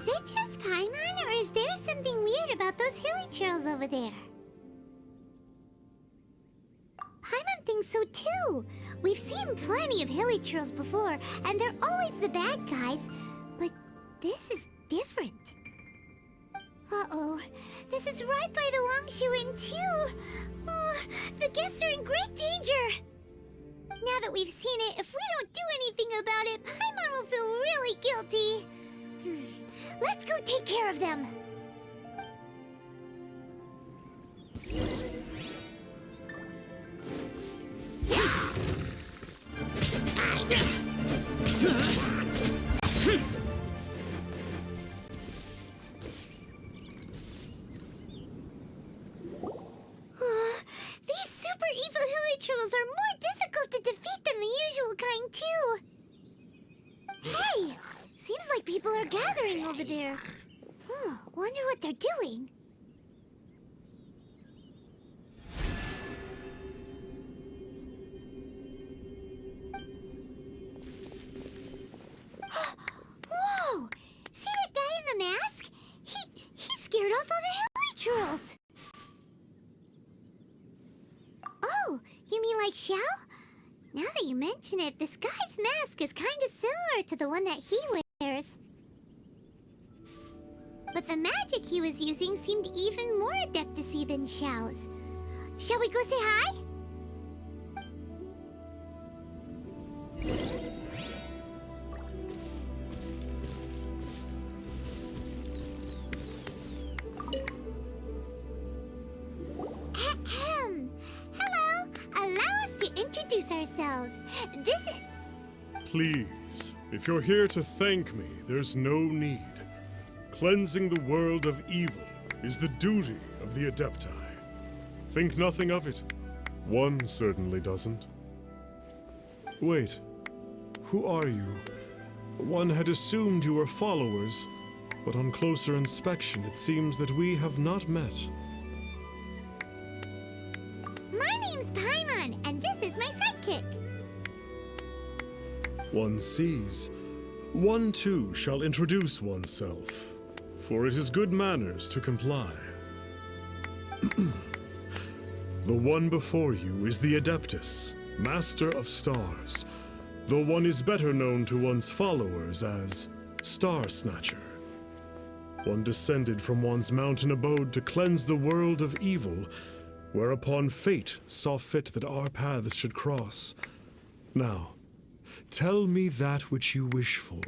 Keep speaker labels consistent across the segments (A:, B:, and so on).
A: it just Paimon, or is there something weird about those hilly trails over there? Paimon thinks so too. We've seen plenty of hilly trails before, and they're always the bad guys. But this is different. Uh-oh. This is right by the Wangshu Inn too. Oh, the guests are in great danger. Now that we've seen it, if we don't do anything about it, Paimon will feel really guilty. Let's go take care of them. These super evil hilly trolls are more difficult to defeat than the usual kind, too. Hey! Seems like people are gathering over there. Oh, wonder what they're doing. Whoa! See that guy in the mask? He scared off all the hilly trolls. Oh, you mean like Xiao? Now that you mention it, this guy's mask is kind of similar to the one that he wears. But the magic he was using seemed even more Adeptus-y than Xiao's. Shall we go say hi? Hello! Allow us to introduce ourselves. This is...
B: Please, if you're here to thank me, there's no need. Cleansing the world of evil is the duty of the Adepti. Think nothing of it. One certainly doesn't. Wait, who are you? One had assumed you were followers, but on closer inspection it seems that we have not met.
A: My name's Paimon, and this is my sidekick.
B: One sees. One too shall introduce oneself, for it is good manners to comply. The one before you is the Adeptus, Master of Stars, though one is better known to one's followers as Starsnatcher. One descended from one's mountain abode to cleanse the world of evil, whereupon fate saw fit that our paths should cross. Now, tell me that which you wish for.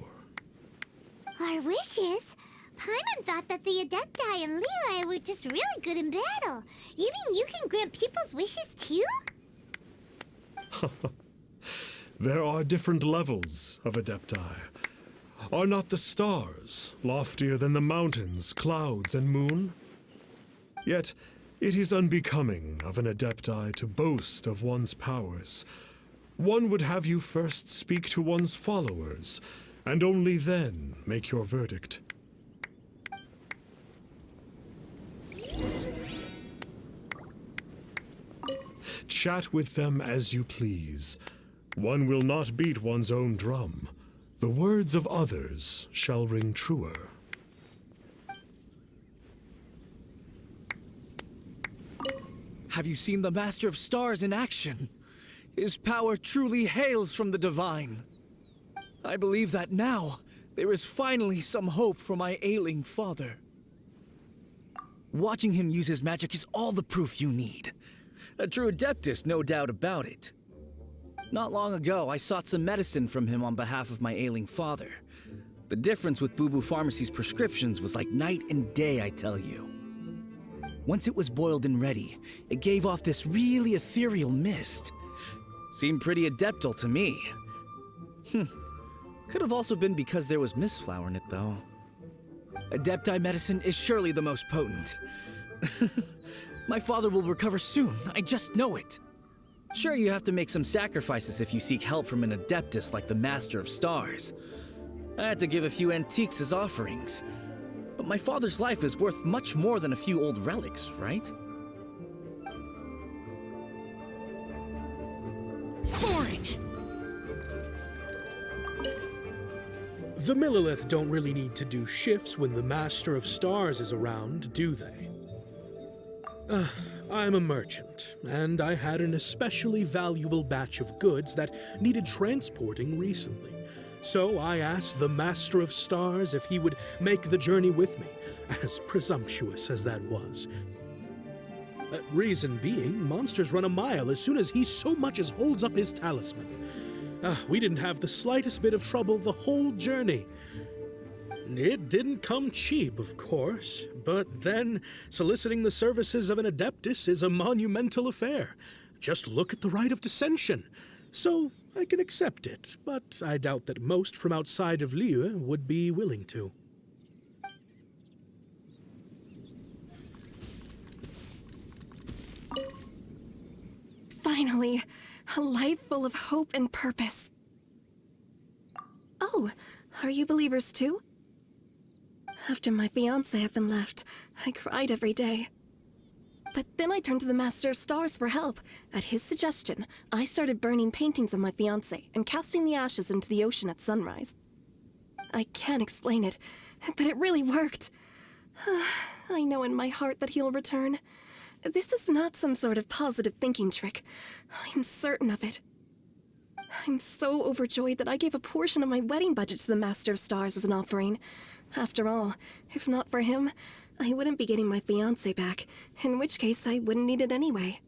A: Our wishes? Paimon thought that the Adepti and Liyue were just really good in battle. You mean you can grant people's wishes too?
B: There are different levels of Adepti. Are not the stars loftier than the mountains, clouds, and moon? Yet, it is unbecoming of an Adepti to boast of one's powers. One would have you first speak to one's followers, and only then make your verdict. Chat with them as you please. One will not beat one's own drum. The words of others shall ring truer.
C: Have you seen the Master of Stars in action? His power truly hails from the divine. I believe that now, there is finally some hope for my ailing father. Watching him use his magic is all the proof you need. A true Adeptus, no doubt about it. Not long ago, I sought some medicine from him on behalf of my ailing father. The difference with Boo Boo Pharmacy's prescriptions was like night and day, I tell you. Once it was boiled and ready, it gave off this really ethereal mist. Seemed pretty adeptal to me. Could have also been because there was mistflower in it, though. Adepti medicine is surely the most potent. My father will recover soon, I just know it. Sure, you have to make some sacrifices if you seek help from an Adeptus like the Master of Stars. I had to give a few antiques as offerings. But my father's life is worth much more than a few old relics, right?
D: The Millilith don't really need to do shifts when the Master of Stars is around, do they? I'm a merchant, and I had an especially valuable batch of goods that needed transporting recently. So I asked the Master of Stars if he would make the journey with me, as presumptuous as that was. Reason being, monsters run a mile as soon as he so much as holds up his talisman. We didn't have the slightest bit of trouble the whole journey. It didn't come cheap, of course, but then soliciting the services of an Adeptus is a monumental affair. Just look at the Rite of Dissension. So I can accept it, but I doubt that most from outside of Liyue would be willing to.
E: Finally, a life full of hope and purpose. Oh, are you believers too? After my fiancé had been left, I cried every day. But then I turned to the Master of Stars for help. At his suggestion, I started burning paintings of my fiancé and casting the ashes into the ocean at sunrise. I can't explain it, but it really worked. I know in my heart that he'll return. This is not some sort of positive thinking trick. I'm certain of it. I'm so overjoyed that I gave a portion of my wedding budget to the Master of Stars as an offering. After all, if not for him, I wouldn't be getting my fiancé back, in which case I wouldn't need it anyway.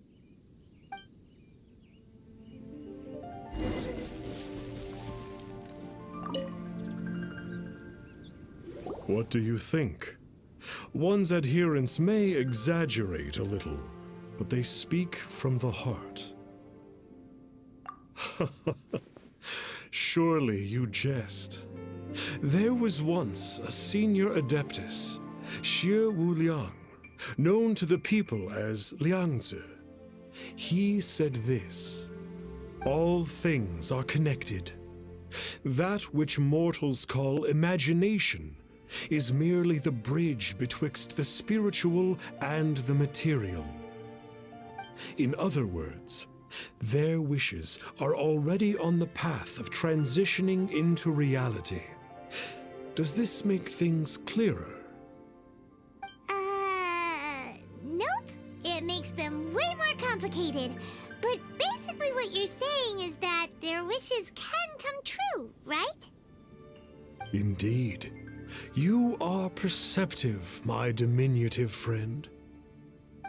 B: What do you think? One's adherents may exaggerate a little, but they speak from the heart. Surely you jest. There was once a senior Adeptus, Xie Wuliang, known to the people as Liangzi. He said this: all things are connected. That which mortals call imagination is merely the bridge betwixt the spiritual and the material. In other words, their wishes are already on the path of transitioning into reality. Does this make things clearer?
A: Nope. It makes them way more complicated. But basically what you're saying is that their wishes can come true, right?
B: Indeed. You are perceptive, my diminutive friend.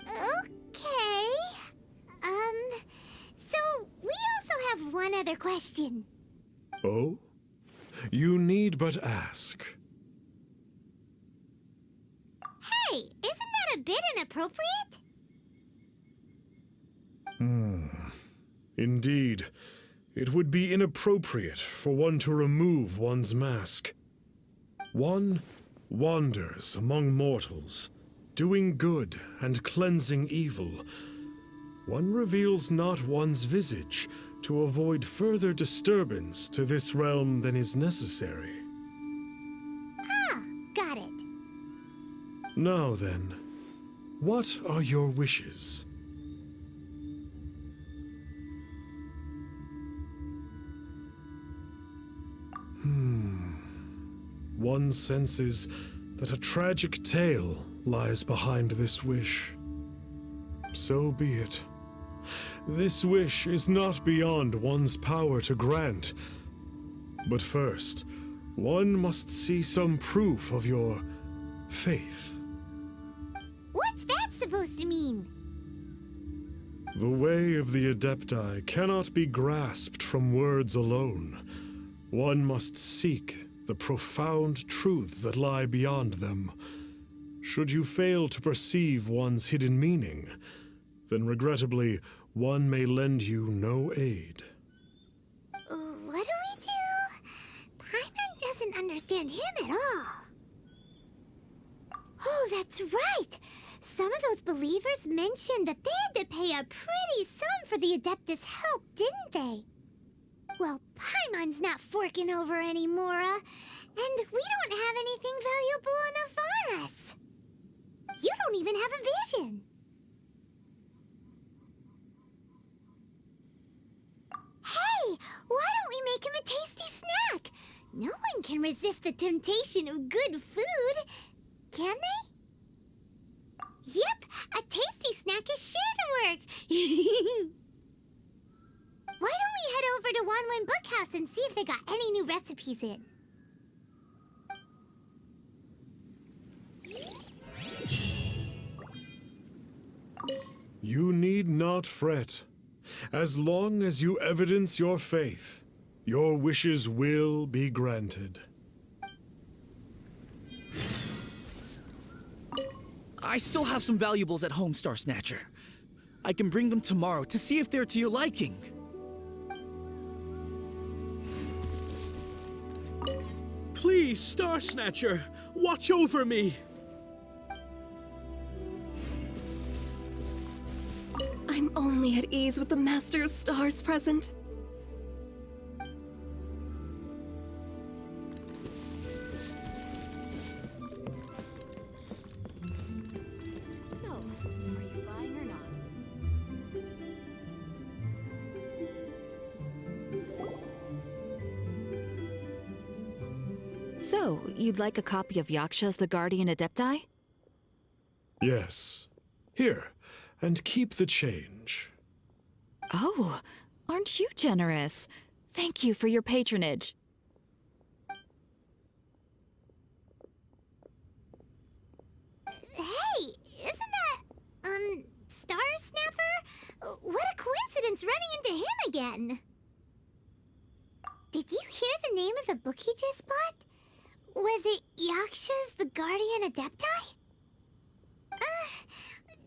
A: Okay. So we also have one other question.
B: Oh? You need but ask.
A: Hey, isn't that a bit inappropriate?
B: Indeed. It would be inappropriate for one to remove one's mask. One wanders among mortals, doing good and cleansing evil. One reveals not one's visage to avoid further disturbance to this realm than is necessary.
A: Ah, got it.
B: Now then, what are your wishes? One senses that a tragic tale lies behind this wish. So be it. This wish is not beyond one's power to grant. But first, one must see some proof of your faith.
A: What's that supposed to mean?
B: The way of the Adepti cannot be grasped from words alone. One must seek the profound truths that lie beyond them. Should you fail to perceive one's hidden meaning, then regrettably, one may lend you no aid.
A: What do we do? Paimon doesn't understand him at all. Oh, that's right! Some of those believers mentioned that they had to pay a pretty sum for the Adeptus' help, didn't they? Well, Paimon's not forking over any Mora, and we don't have anything valuable enough on us. You don't even have a vision. Hey, why don't we make him a tasty snack? No one can resist the temptation of good food, can they? Yep, a tasty snack is sure to work. Why don't we head over to Wanwen Bookhouse and see if they got any new recipes in?
B: You need not fret. As long as you evidence your faith, your wishes will be granted.
C: I still have some valuables at home, Starsnatcher. I can bring them tomorrow to see if they're to your liking.
D: Please, Starsnatcher, watch over me!
E: I'm only at ease with the Master of Stars present.
F: So, are you buying or not? So, you'd like a copy of Yakshas the Guardian Adepti?
B: Yes. Here, and keep the change.
F: Oh, aren't you generous? Thank you for your patronage.
A: Hey, isn't that, Starsnapper? What a coincidence running into him again! Did you hear the name of the book he just bought? Was it Yakshas the Guardian Adepti?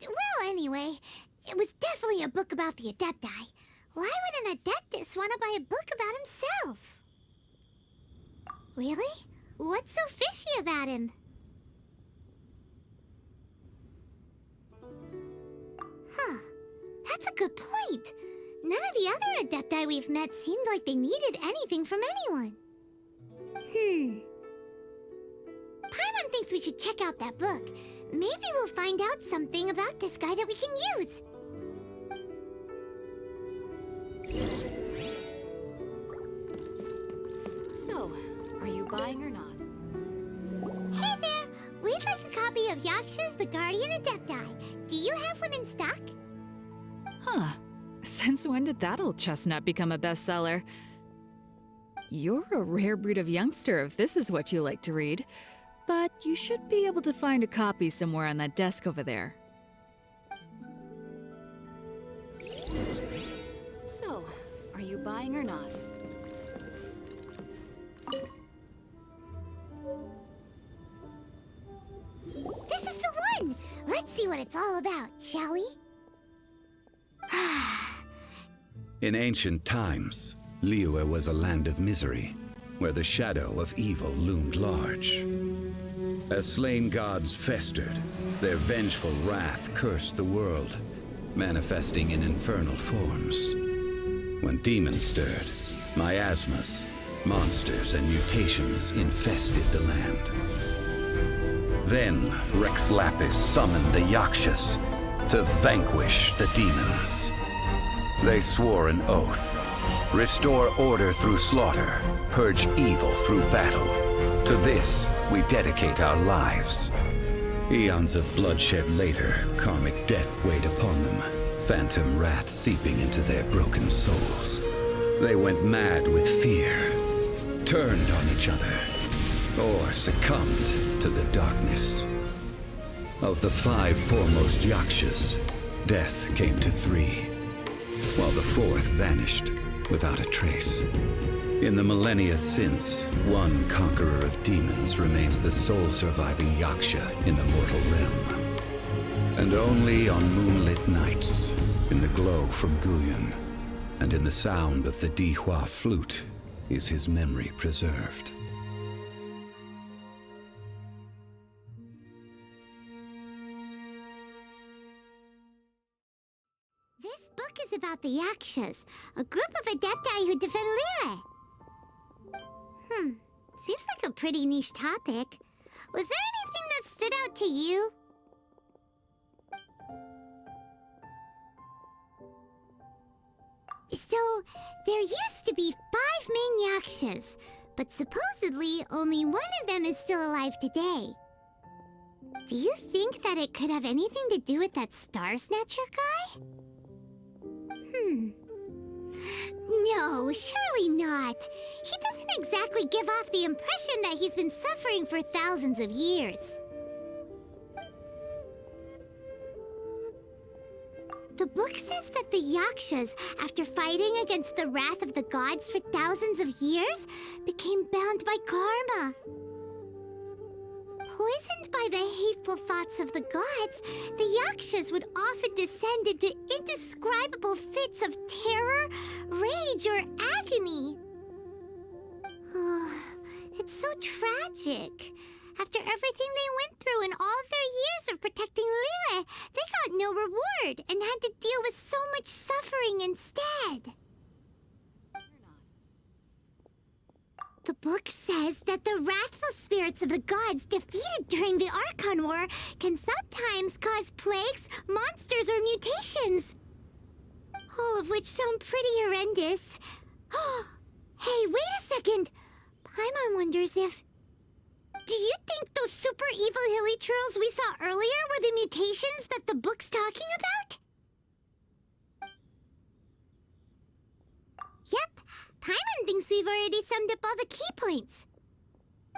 A: Well, anyway, it was definitely a book about the Adepti. Why would an Adeptus want to buy a book about himself? Really? What's so fishy about him? Huh. That's a good point. None of the other Adepti we've met seemed like they needed anything from anyone. Paimon thinks we should check out that book. Maybe we'll find out something about this guy that we can use.
F: So, are you buying or not?
A: Hey there! We'd like a copy of Yakshas the Guardian Adepti. Do you have one in stock?
F: Huh. Since when did that old chestnut become a bestseller? You're a rare breed of youngster if this is what you like to read. But you should be able to find a copy somewhere on that desk over there. So, are you buying or not?
A: This is the one! Let's see what it's all about, shall we?
G: In ancient times, Liyue was a land of misery, where the shadow of evil loomed large. As slain gods festered, their vengeful wrath cursed the world, manifesting in infernal forms. When demons stirred, miasmas, monsters, and mutations infested the land. Then Rex Lapis summoned the Yakshas to vanquish the demons. They swore an oath: restore order through slaughter, purge evil through battle. To this, we dedicate our lives. Eons of bloodshed later, karmic debt weighed upon them, phantom wrath seeping into their broken souls. They went mad with fear, turned on each other, or succumbed to the darkness. Of the 5 foremost Yakshas, death came to 3, while the 4th vanished without a trace. In the millennia since, one conqueror of demons remains the sole surviving Yaksha in the mortal realm. And only on moonlit nights, in the glow from Guyan, and in the sound of the Dihua flute, is his memory preserved.
A: This book is about the Yakshas, a group of Adepti who defend Liyue. Seems like a pretty niche topic. Was there anything that stood out to you? So, there used to be 5 main Yakshas, but supposedly only one of them is still alive today. Do you think that it could have anything to do with that Starsnatcher guy? No, surely not. He doesn't exactly give off the impression that he's been suffering for thousands of years. The book says that the Yakshas, after fighting against the wrath of the gods for thousands of years, became bound by karma. Poisoned by the hateful thoughts of the gods, the Yakshas would often descend into indescribable fits of terror, rage, or agony. Oh, it's so tragic. After everything they went through in all of their years of protecting Liyue, they got no reward and had to deal with so much suffering instead. The book says that the wrathful spirits of the gods defeated during the Archon War can sometimes cause plagues, monsters, or mutations. All of which sound pretty horrendous. Hey, wait a second! Paimon wonders if... Do you think those super evil hilly churls we saw earlier were the mutations that the book's talking about? Yep, Paimon thinks we've already summed up all the key points.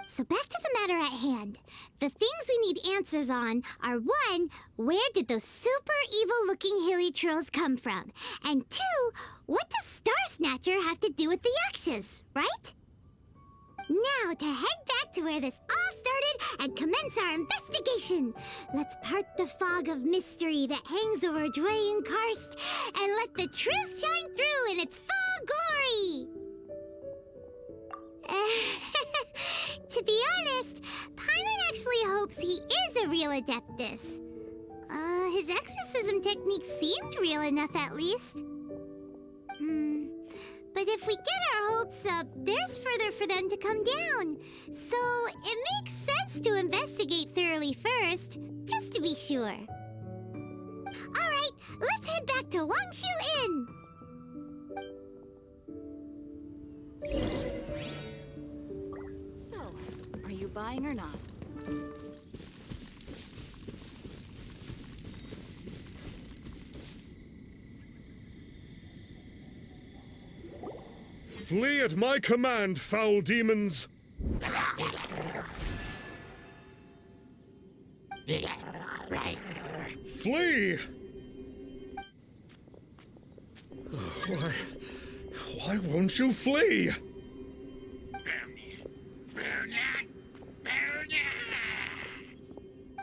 A: So back to the matter at hand. The things we need answers on are 1, where did those super evil-looking hilly churls come from? And 2, what does Starsnatcher have to do with the Yakshas, right? Now to head back to where this all started and commence our investigation. Let's part the fog of mystery that hangs over Dwayne Karst and let the truth shine through in its full glory. To be honest, Paimon actually hopes he is a real Adeptus. His exorcism technique seemed real enough at least. But if we get our hopes up, there's further for them to come down. So it makes sense to investigate thoroughly first, just to be sure. Alright, let's head back to Wangshu Inn!
H: So, are you buying or not?
B: Flee at my command, foul demons! Flee! Why won't you flee?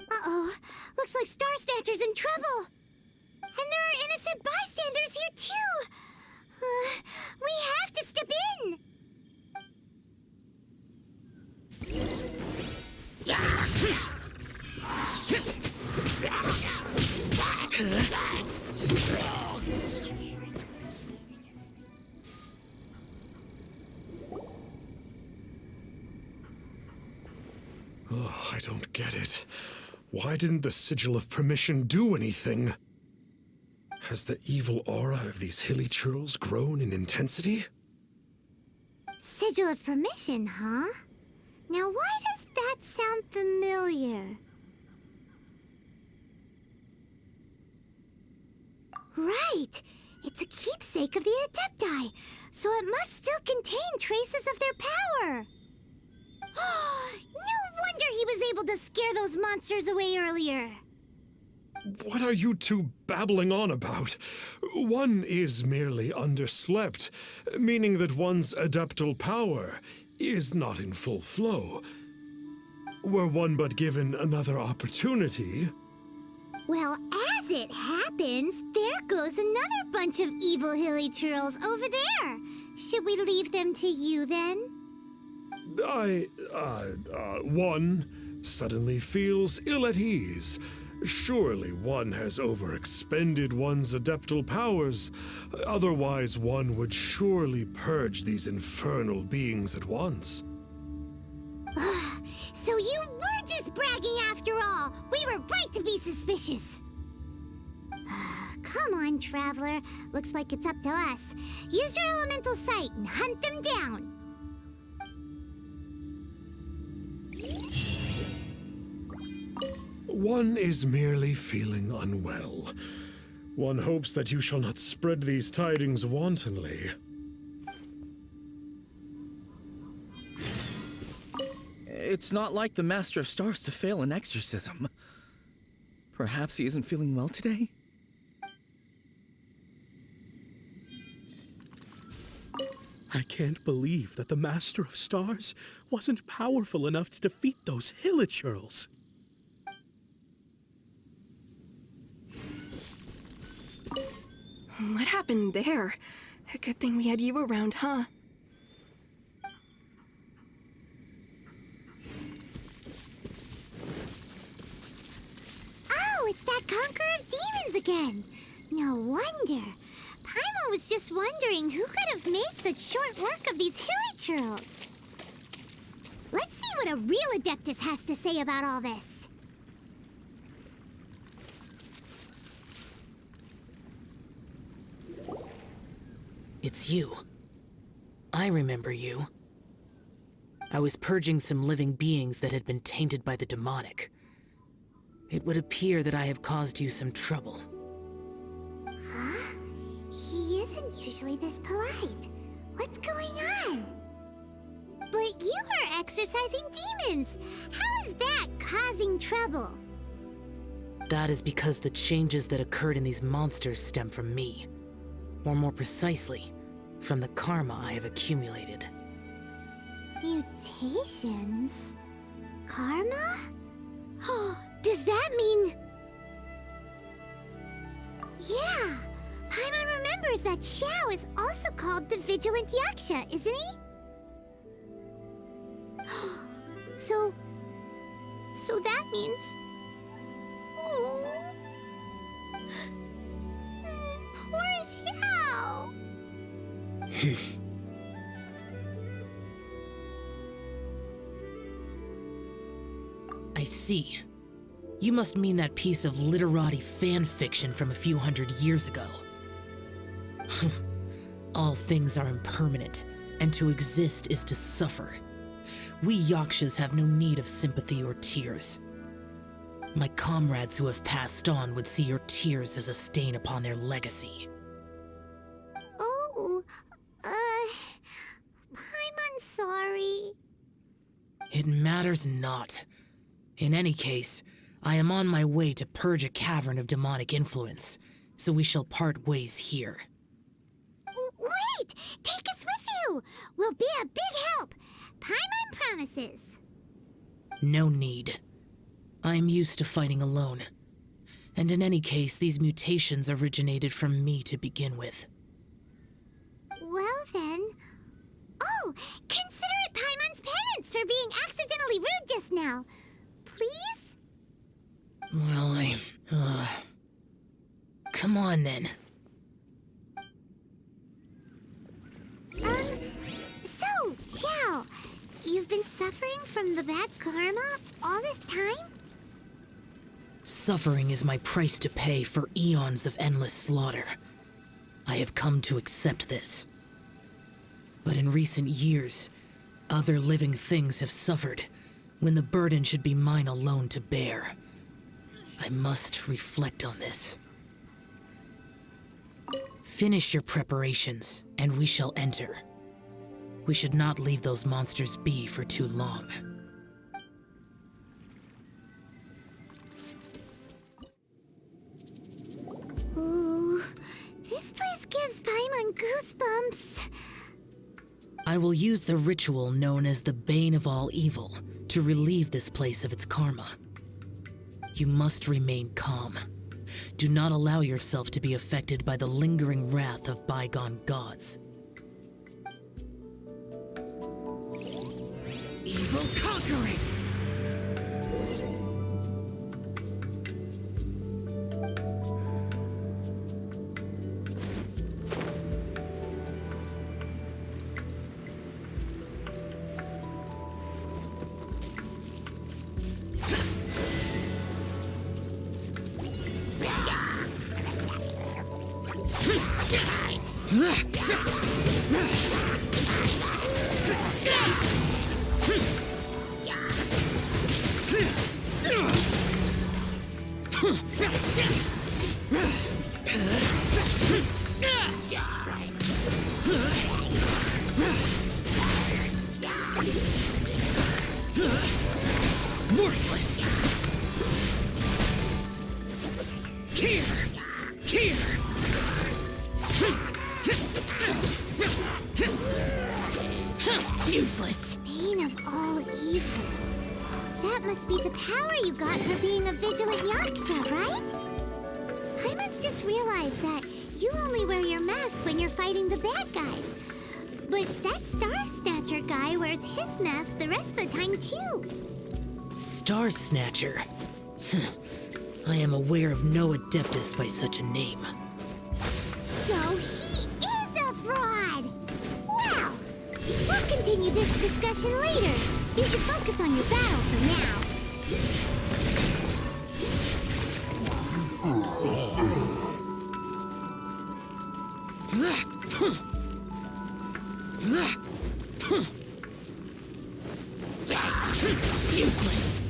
A: Uh-oh, looks like Starsnatcher's in trouble. And there are innocent bystanders here too. We have to step in!
B: Oh, I don't get it. Why didn't the Sigil of Permission do anything? Has the evil aura of these hilly churls grown in intensity?
A: Sigil of Permission, huh? Now why does that sound familiar? Right! It's a keepsake of the Adepti, so it must still contain traces of their power! No wonder he was able to scare those monsters away earlier!
B: What are you two babbling on about? One is merely underslept, meaning that one's adeptal power is not in full flow. Were one but given another opportunity...
A: Well, as it happens, there goes another bunch of evil hilly churls over there. Should we leave them to you, then?
B: One suddenly feels ill at ease. Surely one has overexpended one's adeptal powers. Otherwise, one would surely purge these infernal beings at once.
A: So you were just bragging after all! We were right to be suspicious! Come on, Traveler. Looks like it's up to us. Use your elemental sight and hunt them down!
B: One is merely feeling unwell. One hopes that you shall not spread these tidings wantonly.
C: It's not like the Master of Stars to fail an exorcism. Perhaps he isn't feeling well today?
D: I can't believe that the Master of Stars wasn't powerful enough to defeat those hilichurls.
E: What happened there? A good thing we had you around, huh?
A: Oh, it's that Conqueror of Demons again. No wonder. Paimon was just wondering who could have made such short work of these hilichurls. Let's see what a real Adeptus has to say about all this.
I: It's you. I remember you. I was purging some living beings that had been tainted by the demonic. It would appear that I have caused you some trouble.
A: Huh? He isn't usually this polite. What's going on? But you are exorcising demons. How is that causing trouble?
I: That is because the changes that occurred in these monsters stem from me. Or more precisely, from the karma I have accumulated.
A: Mutations? Karma? Does that mean... Yeah, Paimon remembers that Xiao is also called the Vigilant Yaksha, isn't he? So that means... Oh... Poor Xiao!
I: I see. You must mean that piece of literati fan fiction from a few hundred years ago. All things are impermanent, and to exist is to suffer. We Yakshas have no need of sympathy or tears. My comrades who have passed on would see your tears as a stain upon their legacy.
A: Oh, I'm sorry.
I: It matters not. In any case, I am on my way to purge a cavern of demonic influence, so we shall part ways here.
A: Wait! Take us with you! We'll be a big help! Paimon promises!
I: No need. I am used to fighting alone. And in any case, these mutations originated from me to begin with.
A: Well then... Oh! Consider it Paimon's penance for being accidentally rude just now! Please?
I: Well, come on then.
A: So, Xiao, you've been suffering from the bad karma all this time?
I: Suffering is my price to pay for eons of endless slaughter. I have come to accept this. But in recent years, other living things have suffered, when the burden should be mine alone to bear. I must reflect on this. Finish your preparations, and we shall enter. We should not leave those monsters be for too long.
A: Ooh, this place gives Paimon goosebumps.
I: I will use the ritual known as the Bane of All Evil to relieve this place of its karma. You must remain calm. Do not allow yourself to be affected by the lingering wrath of bygone gods.
C: Evil conquering!
I: Worthless! Here! Useless!
A: Bane of all evil. That must be the power you got for being a vigilant Yaksha, right? Paimon's just realized that you only wear your mask when you're fighting the bad guys. But that Starsnatcher guy wears his mask the rest of the time, too.
I: Starsnatcher? I am aware of no Adeptus by such a name.
A: So he is a fraud! Well, we'll continue this discussion later. You should focus on your battle for now.
I: Useless!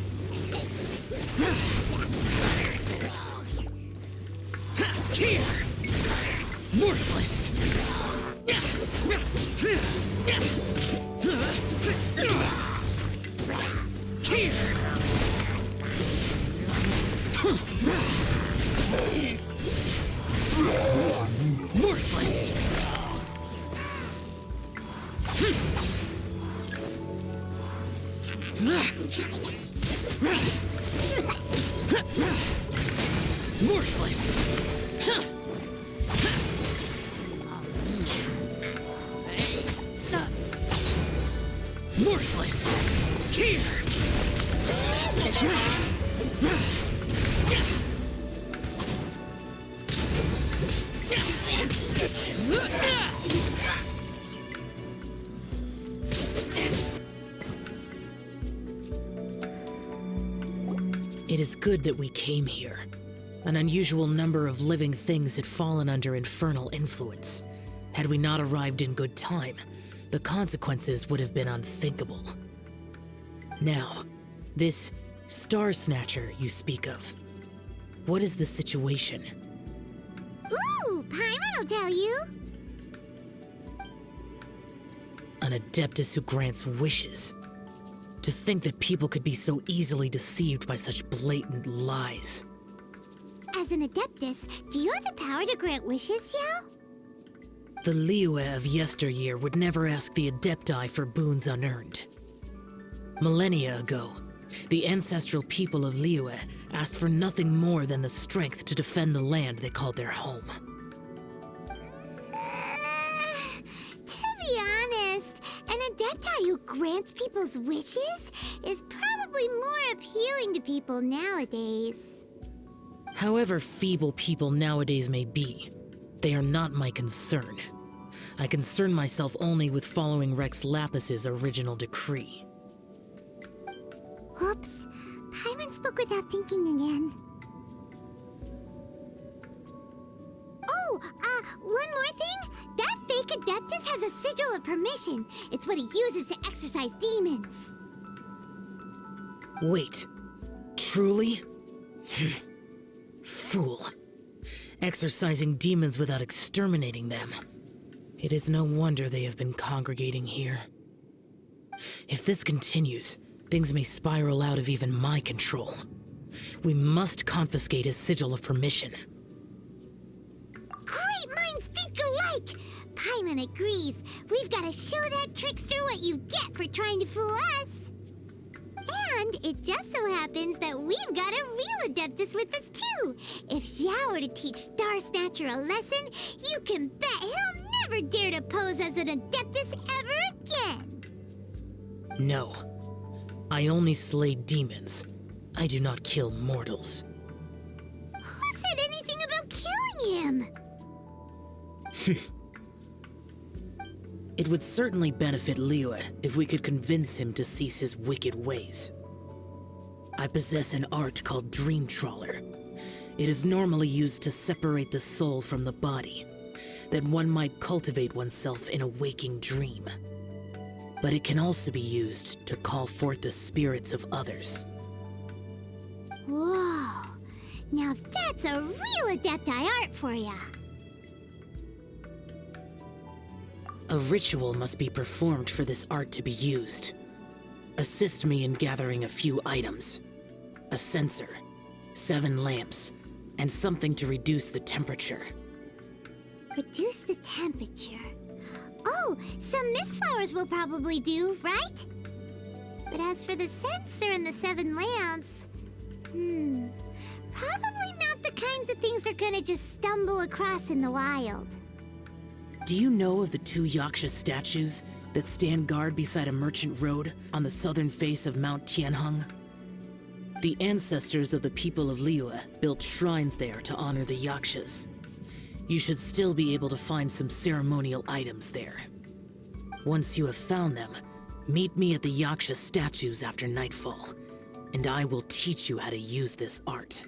I: Here! Worthless! Here! Worthless! Worthless! Worthless! Here! It is good that we came here. An unusual number of living things had fallen under infernal influence. Had we not arrived in good time, the consequences would have been unthinkable. Now, this Starsnatcher you speak of, what is the situation?
A: Ooh, Paimon will tell you.
I: An Adeptus who grants wishes. To think that people could be so easily deceived by such blatant lies.
A: As an Adeptus, do you have the power to grant wishes, Xiao?
I: The Liyue of yesteryear would never ask the Adepti for boons unearned. Millennia ago, the ancestral people of Liyue asked for nothing more than the strength to defend the land they called their home.
A: To be honest, an Adepti who grants people's wishes is probably more appealing to people nowadays.
I: However feeble people nowadays may be, they are not my concern. I concern myself only with following Rex Lapis's original decree.
A: Oops, Paimon spoke without thinking again. Oh, one more thing. That fake Adeptus has a Sigil of Permission. It's what he uses to exorcise demons.
I: Wait, truly? Fool. Exorcising demons without exterminating them. It is no wonder they have been congregating here. If this continues, things may spiral out of even my control. We must confiscate his Sigil of Permission.
A: Great minds think alike! Paimon agrees. We've got to show that trickster what you get for trying to fool us. And it just so happens that we've got a real Adeptus with us too. If Xiao were to teach Starsnatcher a lesson, you can bet he'll never dare to pose as an Adeptus ever again.
I: No. I only slay demons. I do not kill mortals.
A: Who said anything about killing him?
I: It would certainly benefit Liyue if we could convince him to cease his wicked ways. I possess an art called Dream Trawler. It is normally used to separate the soul from the body, that one might cultivate oneself in a waking dream. But it can also be used to call forth the spirits of others.
A: Whoa. Now that's a real Adepti art for ya.
I: A ritual must be performed for this art to be used. Assist me in gathering a few items. A censer, 7 lamps, and something to reduce the temperature.
A: Reduce the temperature. Oh, some mist flowers will probably do, right? But as for the censer and the 7 lamps... probably not the kinds of things they're gonna just stumble across in the wild.
I: Do you know of the 2 Yaksha statues that stand guard beside a merchant road on the southern face of Mount Tianheng? The ancestors of the people of Liyue built shrines there to honor the Yakshas. You should still be able to find some ceremonial items there. Once you have found them, meet me at the Yaksha statues after nightfall, and I will teach you how to use this art.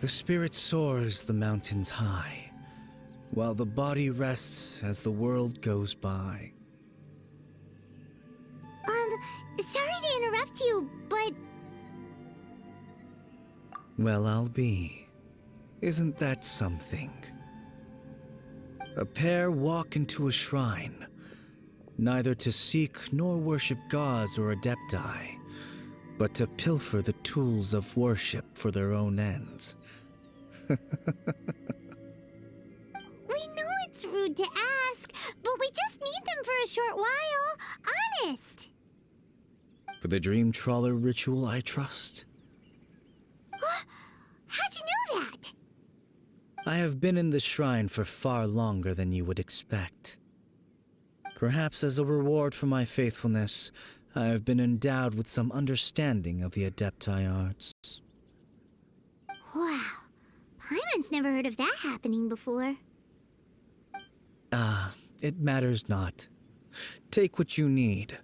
C: The spirit soars the mountains high, while the body rests as the world goes by.
A: Sorry to interrupt you, but...
C: Well, I'll be. Isn't that something? A pair walk into a shrine, neither to seek nor worship gods or adepti, but to pilfer the tools of worship for their own ends.
A: We know it's rude to ask, but we just need them for a short while. Honest.
C: For the Dream Trawler ritual, I trust.
A: How'd you know that?
C: I have been in the shrine for far longer than you would expect. Perhaps as a reward for my faithfulness, I have been endowed with some understanding of the Adepti arts.
A: Wow. Paimon's never heard of that happening before.
C: It matters not. Take what you need.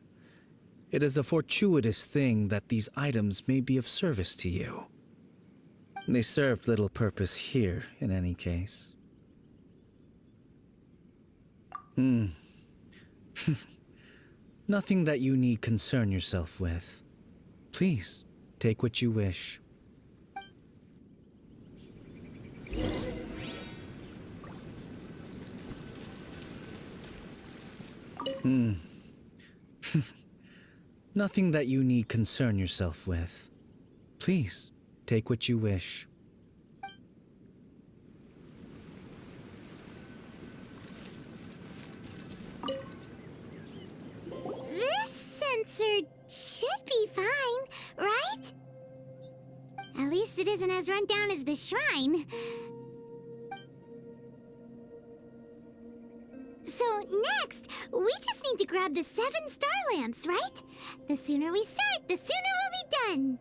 C: It is a fortuitous thing that these items may be of service to you. They serve little purpose here, in any case. Nothing that you need concern yourself with. Please, take what you wish. Nothing that you need concern yourself with. Please, take what you wish.
A: This sensor should be fine, right? At least it isn't as run down as the shrine. So next, we just need to grab the 7 star lamps, right? The sooner we start, the sooner we'll be done.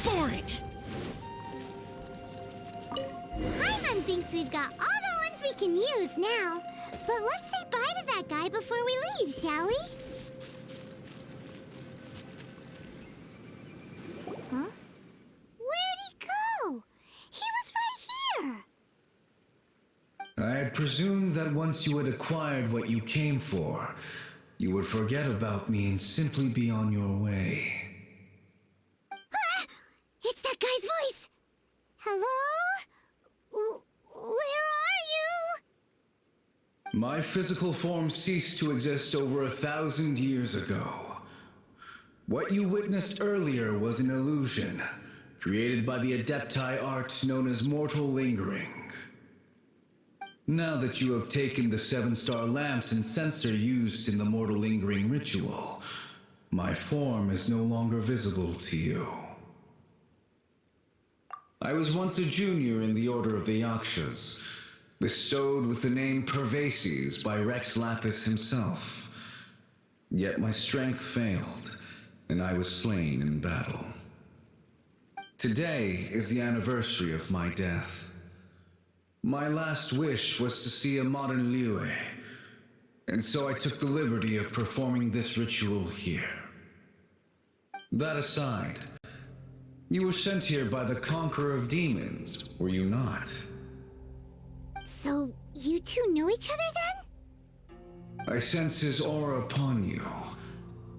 I: Boring!
A: Paimon thinks we've got all the ones we can use now. But let's say bye to that guy before we leave, shall we? Huh? Where'd he go? He was right here!
C: I had presumed that once you had acquired what you came for, you would forget about me and simply be on your way.
A: It's that guy's voice! Hello? Where are you?
C: My physical form ceased to exist over 1,000 years ago. What you witnessed earlier was an illusion, created by the Adepti art known as mortal lingering. Now that you have taken the 7 star lamps and censer used in the mortal lingering ritual,
J: my form is no longer visible to you. I was once a junior in the Order of the Yakshas, bestowed with the name Pervases by Rex Lapis himself. Yet my strength failed, and I was slain in battle. Today is the anniversary of my death. My last wish was to see a modern Liyue, and so I took the liberty of performing this ritual here. That aside, you were sent here by the Conqueror of Demons, were you not?
A: So, you two know each other then?
J: I sense his aura upon you.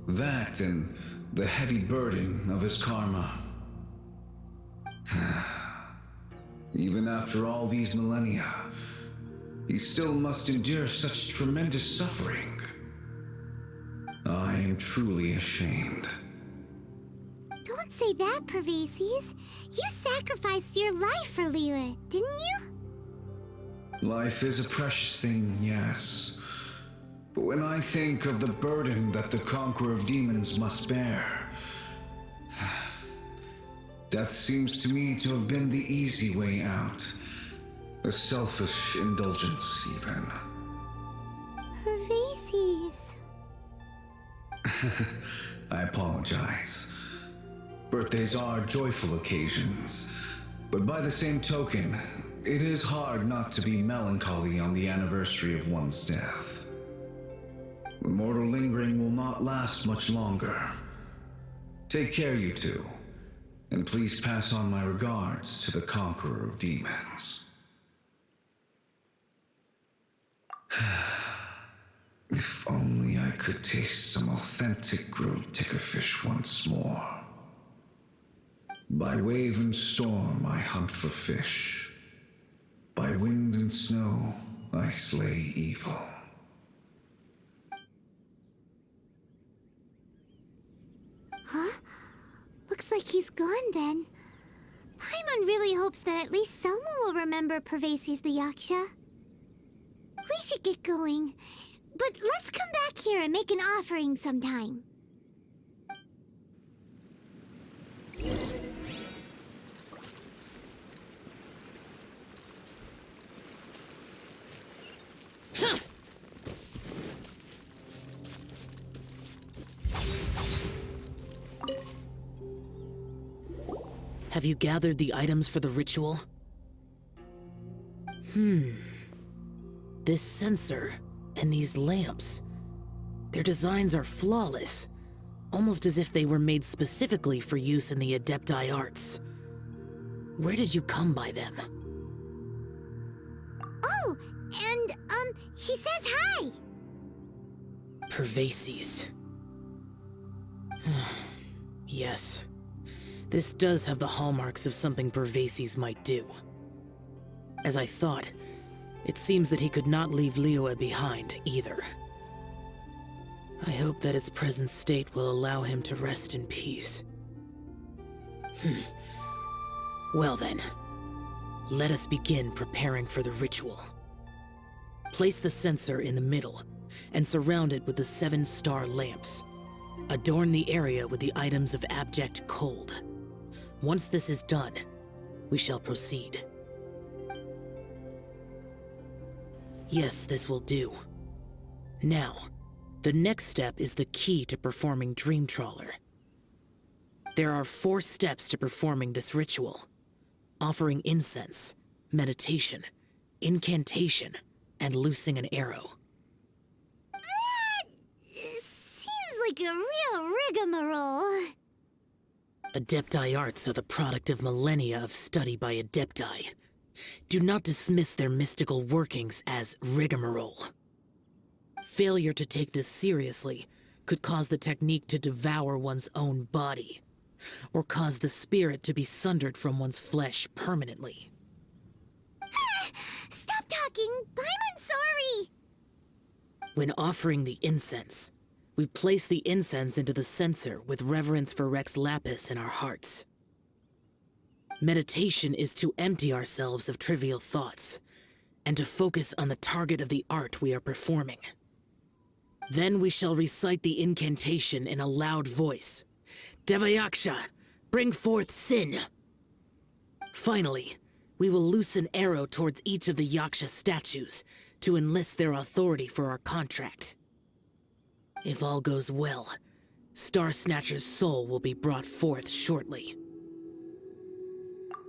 J: That and the heavy burden of his karma. Even after all these millennia, he still must endure such tremendous suffering. I am truly ashamed.
A: Don't say that, Pervases. You sacrificed your life for Liyue, didn't you?
J: Life is a precious thing, yes. But when I think of the burden that the Conqueror of Demons must bear, death seems to me to have been the easy way out. A selfish indulgence, even.
A: Pervases.
J: I apologize. Birthdays are joyful occasions, but by the same token, it is hard not to be melancholy on the anniversary of one's death. The mortal lingering will not last much longer. Take care, you two, and please pass on my regards to the Conqueror of Demons. If only I could taste some authentic grilled tickerfish once more. By wave and storm I hunt for fish. By wind and snow I slay evil.
A: Huh? Looks like he's gone then. Paimon really hopes that at least someone will remember Pervases the Yaksha. We should get going, but let's come back here and make an offering sometime.
I: Have you gathered the items for the ritual? This sensor and these lamps. Their designs are flawless, almost as if they were made specifically for use in the Adepti arts. Where did you come by them?
A: Oh, and, he says hi!
I: Pervases. Yes. This does have the hallmarks of something Pervases might do. As I thought, it seems that he could not leave Liyue behind, either. I hope that its present state will allow him to rest in peace. Well then, let us begin preparing for the ritual. Place the censer in the middle, and surround it with the 7-star lamps. Adorn the area with the items of abject cold. Once this is done, we shall proceed. Yes, this will do. Now, the next step is the key to performing Dream Trawler. There are 4 steps to performing this ritual: offering incense, meditation, incantation, and loosing an arrow.
A: That seems like a real rigmarole.
I: Adepti arts are the product of millennia of study by Adepti. Do not dismiss their mystical workings as rigmarole. Failure to take this seriously could cause the technique to devour one's own body, or cause the spirit to be sundered from one's flesh permanently.
A: Stop talking! I'm sorry!
I: When offering the incense, we place the incense into the censer with reverence for Rex Lapis in our hearts. Meditation is to empty ourselves of trivial thoughts, and to focus on the target of the art we are performing. Then we shall recite the incantation in a loud voice. Devayaksha, bring forth sin. Finally, we will loose an arrow towards each of the Yaksha statues to enlist their authority for our contract. If all goes well, Starsnatcher's soul will be brought forth shortly.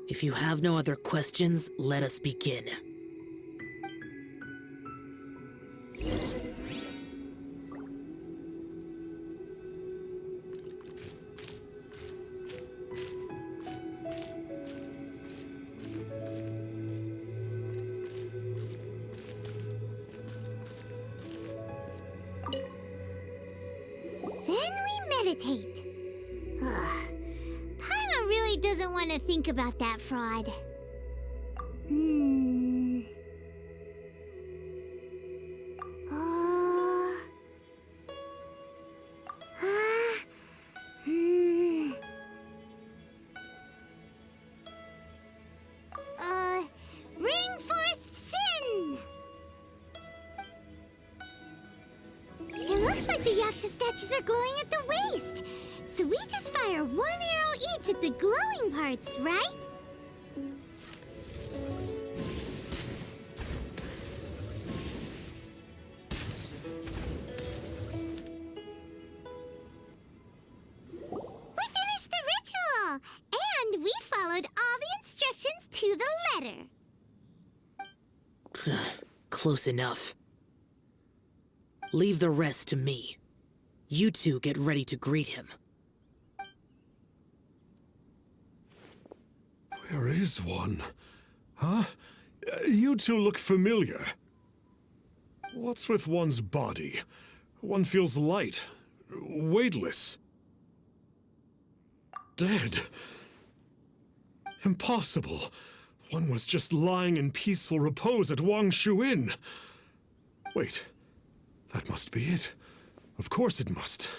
I: If you have no other questions, let us begin.
A: Meditate. Paimon really doesn't want to think about that fraud. Bring forth sin! It looks like the Yaksha statues are glowing at the waist. So we just fire one arrow each at the glowing parts, right? We finished the ritual! And we followed all the instructions to the letter.
I: Close enough. Leave the rest to me. You two get ready to greet him.
B: Where is one? Huh? You two look familiar. What's with one's body? One feels light, weightless. Dead. Impossible. One was just lying in peaceful repose at Wangshu Inn. Wait, that must be it. Of course it must.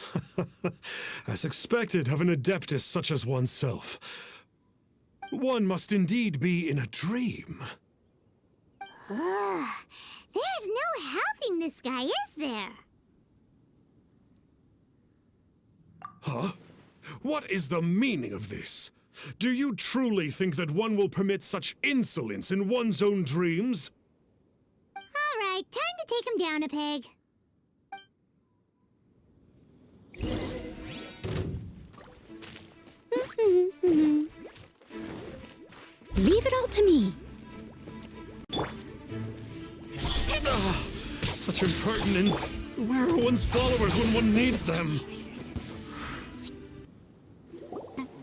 B: As expected of an Adeptus such as oneself. One must indeed be in a dream.
A: There's no helping this guy, is there?
B: Huh? What is the meaning of this? Do you truly think that one will permit such insolence in one's own dreams?
A: All right, time to take him down a peg. Leave it all to me.
B: Such impertinence. Where are one's followers when one needs them?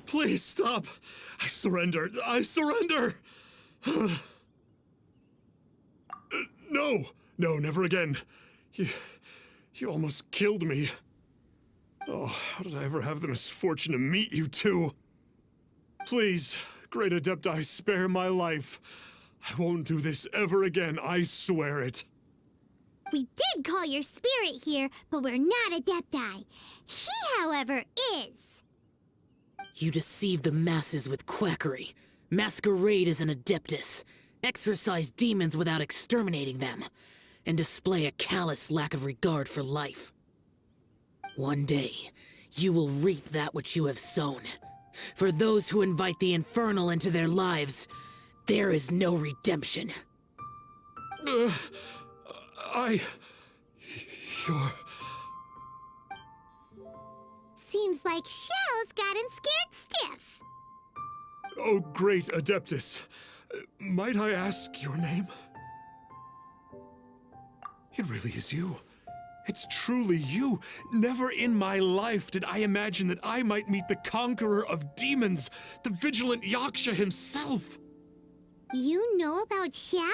B: Please stop. I surrender. I surrender. No. No, never again. You almost killed me. Oh, how did I ever have the misfortune to meet you two? Please, Great Adepti, spare my life. I won't do this ever again, I swear it.
A: We did call your spirit here, but we're not Adepti. He, however, is.
I: You deceive the masses with quackery, masquerade as an Adeptus, exorcise demons without exterminating them, and display a callous lack of regard for life. One day, you will reap that which you have sown. For those who invite the infernal into their lives, there is no redemption.
B: You're...
A: Seems like Xiao's got him scared stiff.
B: Oh, great Adeptus. Might I ask your name? It really is you. It's truly you. Never in my life did I imagine that I might meet the conqueror of demons, the vigilant Yaksha himself.
A: You know about Xiao?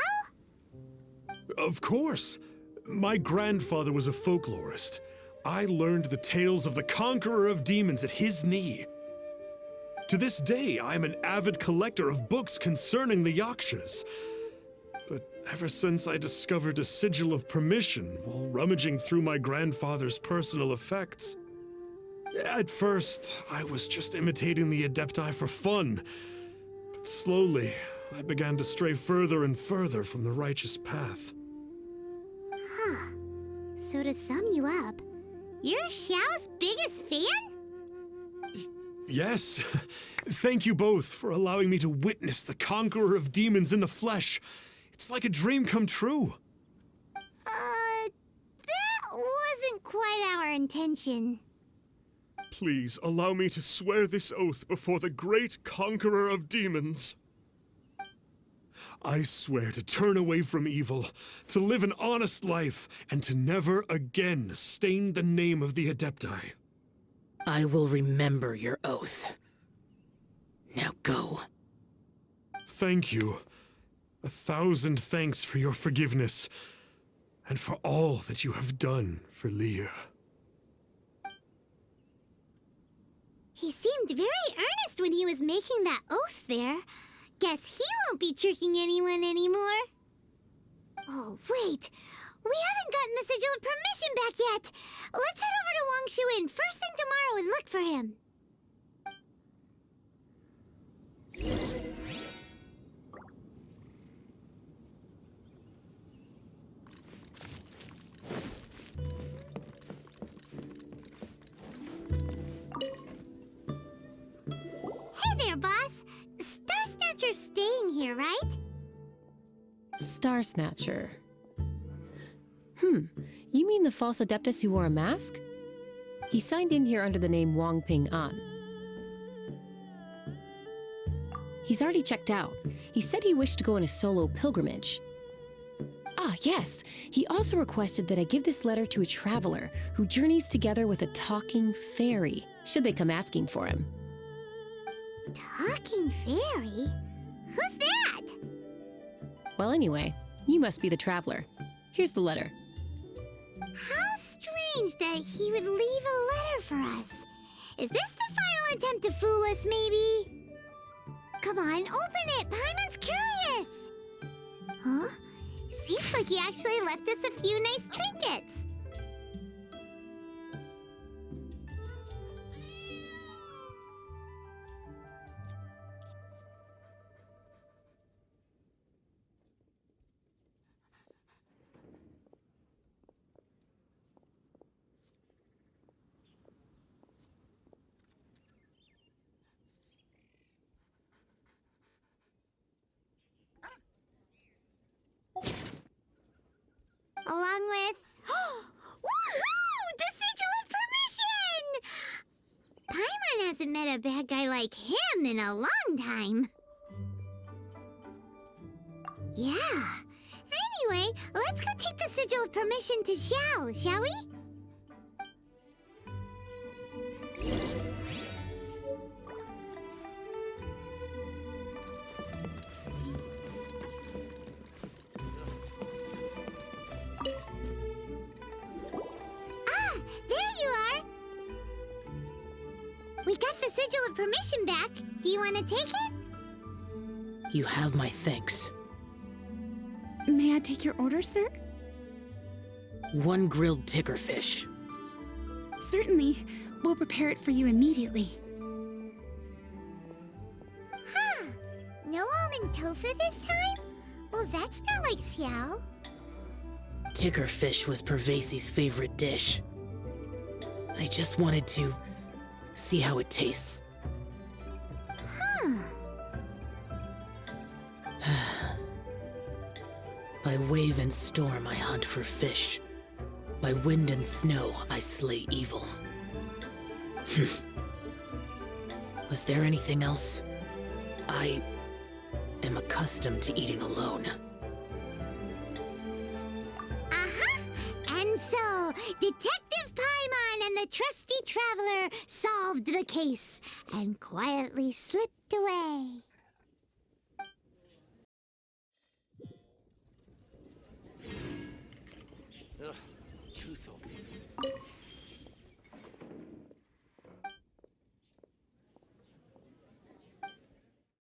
B: Of course. My grandfather was a folklorist. I learned the tales of the conqueror of demons at his knee. To this day, I am an avid collector of books concerning the Yakshas. But ever since I discovered a Sigil of Permission while rummaging through my grandfather's personal effects, at first, I was just imitating the Adepti for fun. But slowly, I began to stray further and further from the righteous path.
A: So to sum you up, you're Xiao's biggest fan?
B: Yes. Thank you both for allowing me to witness the conqueror of demons in the flesh. It's like a dream come true.
A: That wasn't quite our intention.
B: Please allow me to swear this oath before the great conqueror of demons. I swear to turn away from evil, to live an honest life, and to never again stain the name of the Adepti.
I: I will remember your oath. Now go.
B: Thank you. 1,000 thanks for your forgiveness, and for all that you have done for Liyue.
A: He seemed very earnest when he was making that oath there. Guess he won't be tricking anyone anymore. Oh, wait. We haven't gotten the Sigil of Permission back yet. Let's head over to Wangshuin first thing tomorrow and look for him. Hey there, boss. Starsnatcher's staying here, right?
K: Starsnatcher. You mean the false Adeptus who wore a mask? He signed in here under the name Wang Ping An. He's already checked out. He said he wished to go on a solo pilgrimage. Ah, yes. He also requested that I give this letter to a traveler who journeys together with a talking fairy, should they come asking for him.
A: Talking fairy? Who's that?
K: Well, anyway, you must be the traveler. Here's the letter.
A: How strange that he would leave a letter for us. Is this the final attempt to fool us, maybe? Come on, open it! Paimon's curious! Huh? Seems like he actually left us a few nice trinkets. Along with... Woohoo! The Sigil of Permission! Paimon hasn't met a bad guy like him in a long time. Yeah. Anyway, let's go take the Sigil of Permission to Xiao, shall we? We got the Sigil of Permission back. Do you want to take it?
I: You have my thanks.
L: May I take your order, sir?
I: 1 grilled tickerfish.
L: Certainly. We'll prepare it for you immediately.
A: Huh. No almond tofu this time? Well, that's not like Xiao.
I: Tickerfish was Pervasi's favorite dish. I just wanted to see how it tastes.
A: Huh.
I: By wave and storm I hunt for fish. By wind and snow I slay evil. Was there anything else? I am accustomed to eating alone.
A: And so, Detective Paimon and the trusty traveler solved the case and quietly slipped away.
M: Ugh, too salty.